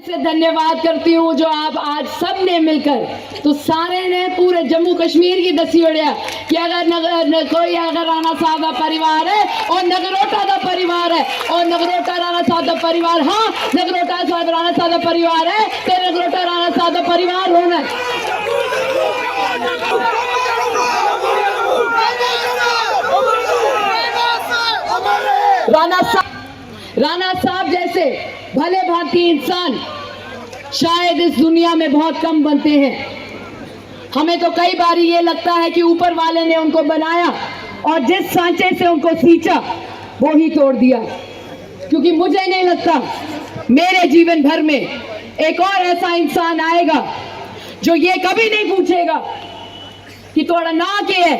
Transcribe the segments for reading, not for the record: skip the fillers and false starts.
से धन्यवाद करती हूँ जो आप आज सब ने मिलकर तो सारे ने पूरे जम्मू कश्मीर की दसी उड़िया कि अगर कोई अगर राणा साहब का परिवार है और नगरोटा का परिवार है और नगरोटा राणा साहब का परिवार, हाँ नगरोटा साहब राणा साहब का परिवार है तो नगरोटा राणा साहब का परिवार होना राणा साहब जैसे भले भारतीय इंसान शायद इस दुनिया में बहुत कम बनते हैं। हमें तो कई बार ये लगता है कि ऊपर वाले ने उनको बनाया और जिस सांचे से उनको सींचा वो ही तोड़ दिया, क्योंकि मुझे नहीं लगता मेरे जीवन भर में एक और ऐसा इंसान आएगा जो ये कभी नहीं पूछेगा कि थोड़ा ना के है,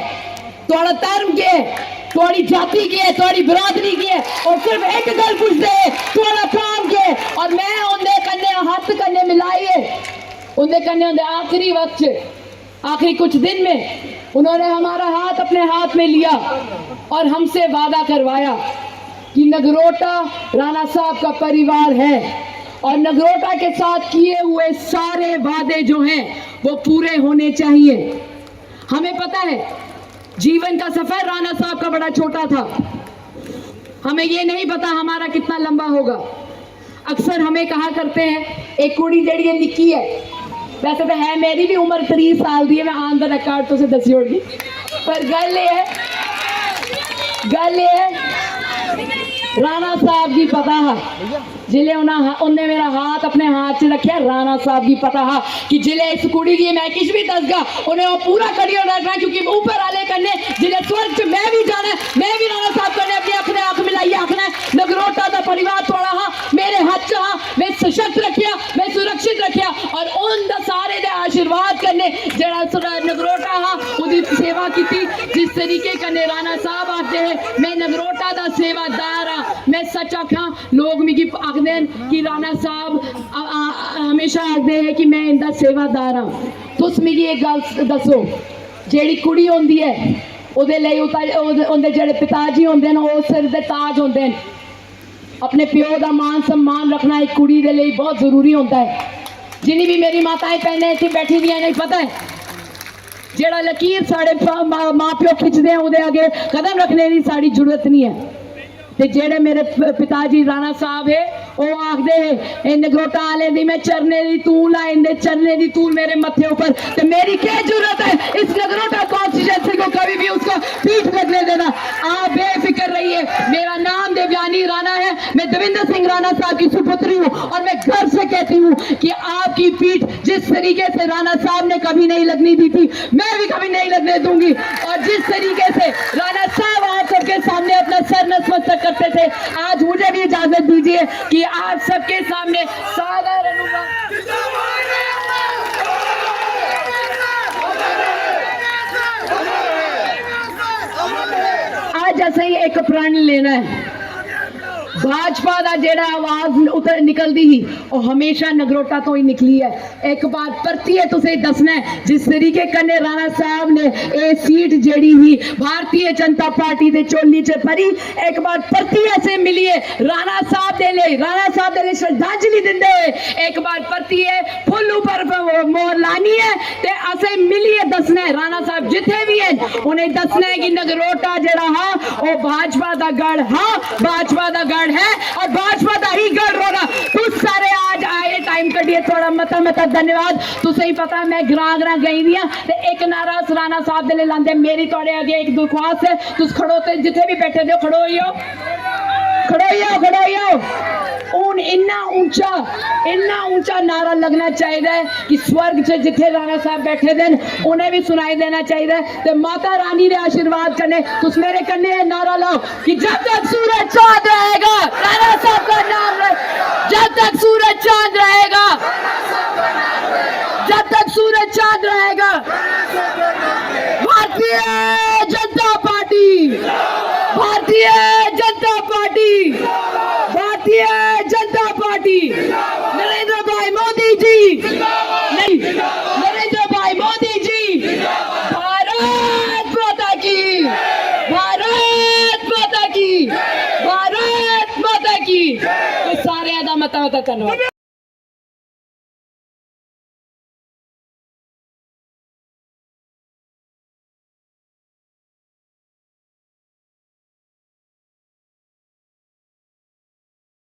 थोड़ा धर्म के है, थोड़ी जाति की है, थोड़ी बिरादरी की है, और सिर्फ एक गल पूछ दे थोड़ा काम के। और मैं उनके कन्ने हाथ कन्ने मिलाइए उनके कन्ने उनके आखिरी वक्त आखिरी कुछ दिन में उन्होंने हमारा हाथ अपने हाथ में लिया और हमसे वादा करवाया कि नगरोटा राणा साहब का परिवार है और नगरोटा के साथ किए हुए सारे वादे जो हैं वो पूरे होने चाहिए। हमें पता है जीवन का सफर राणा साहब का बड़ा छोटा था, हमें ये नहीं पता हमारा कितना लंबा होगा। अक्सर हमें कहा करते हैं एक कुड़ी जड़ी निक्की है, वैसे तो है मेरी भी उम्र 30 साल दी है, मैं आन द रिकॉर्ड तो से दसी होगी, पर गल ये है राणा साहब की पता है जिले उन्हें मेरा हाथ अपने हाथ से रखा। राणा साहब की पता है कि जिले इस कुड़ी की मैं किस भी दसगा उन्हें वो पूरा करियर रखना, क्योंकि ऊपर आले करने जिले स्वर्ग से मैं भी जाना, मैं भी राणा साहब करने अपने आंख मिलाइए आखना नगरोटा का परिवार थोड़ा हाँ मेरे हाथ चा मैं सशक्त रखिया, मैं सुरक्षित रखिया और उन सारे दे आशीर्वाद करने जरा नगरोटा हाँ उदी सेवा की थी जिस तरीके करने राणा साहब आते हैं मैं नगरोटा का सेवादार हाँ। मैं सच आखा लोग मिगी आखदे कि राणा साहब हमेशा आखदे हैं कि मैं इनका सेवादार हाँ। तुस मिगी एक गल दसो जेड़ी कुड़ी होंदी है उहदे लई उहदे जेड़े पिताजी होंदे न वो सिर दे ताज होंदे न। अपने प्यो का मान सम्मान रखना एक कुड़ी दे लई बहुत जरूरी होता है। जिन्नी भी मेरी माताएं भैनें इत्थे बैठी दियां नहीं पता है जेड़ा लकीर साढ़े माँ प्यो खिंचते हैं उहदे आगे कदम रखने की साड़ी जरूरत नहीं है। ते जेड़े मेरे पिताजी राणा साहब है वो आखदे है नगरोटा आले दी मैं चरने दी तूल आ इंदे चरने दी तूल मेरे मत्थे ऊपर, ते मेरी क्या जरूरत है इस नगरोटा कॉन्स्टिट्यूएंसी को कभी भी उसको पीठ करने देना। आप बेफिक्र रहिए, मेरा नाम देवयानी राणा है, मैं देवेंद्र सिंह राणा साहब की सुपुत्री हूँ और मैं गर्व से कहती हूँ कि आपकी पीठ जिस तरीके से राणा साहब ने कभी नहीं लगनी दी थी मैं भी कभी नहीं लगने दूंगी। और जिस तरीके से राणा साहब आप सबके सामने अपना सर नतमस्तक करते थे आज मुझे भी इजाजत दीजिए कि आप सबके सामने सादर आज ऐसे ही एक प्रण लेना है। भाजपा का जेड़ा आवाज उतर निकलती ही और हमेशा नगरोटा तो ही निकली है। एक बार परतिए तुसे दसना है जिस तरीके कन्ने राणा साहब ने ये सीट जेड़ी ही भारतीय जनता पार्टी दे चोली च भरी, एक बार परतिए से मिलिए राणा साहब दे ले श्रद्धांजलि दिंदे हुए एक बार परतिए फुल ऊपर मोहर लानी है ते असे मिलिए दसना है राणा साहब जिथे भी है उन्हें दसना है कि नगरोटा जेड़ा हाँ वो भाजपा का गढ़ हाँ भाजपा का गढ़ है और भाजपा का ही गढ़ होगा। तुम सारे आज आए टाइम कटिए थोड़ा मता धन्यवाद। तुझे ही पता है मैं ग्रां गई दियां ते एक नारा राणा साहब दे ले लांदे मेरी थोड़े आगे एक दरख्वास्त है तुस खड़ो ते जिथे भी बैठे दे खड़ो होइयो उन इन्ना ऊंचा नारा लगना चाहिए कि स्वर्ग से जिथे राणा साहब बैठे देन उन्हें भी सुनाई देना चाहिए। तो माता रानी ने आशीर्वाद करने तुस मेरे कन्ने नारा लाओ कि जब तक सूरज चांद रहेगा राणा साहब का नाम रहे, जब तक सूरज चांद रहेगा, जब तक सूरज चांद रहेगा Bharatiya Janata party, Bharatiya Janata party, Bharatiya Janata party, Narendra भाई मोदी जी, नहीं नरेंद्र भाई मोदी जी, भारत माता की, भारत माता की, भारत माता की। तो सारे आदा मता धन्यवाद।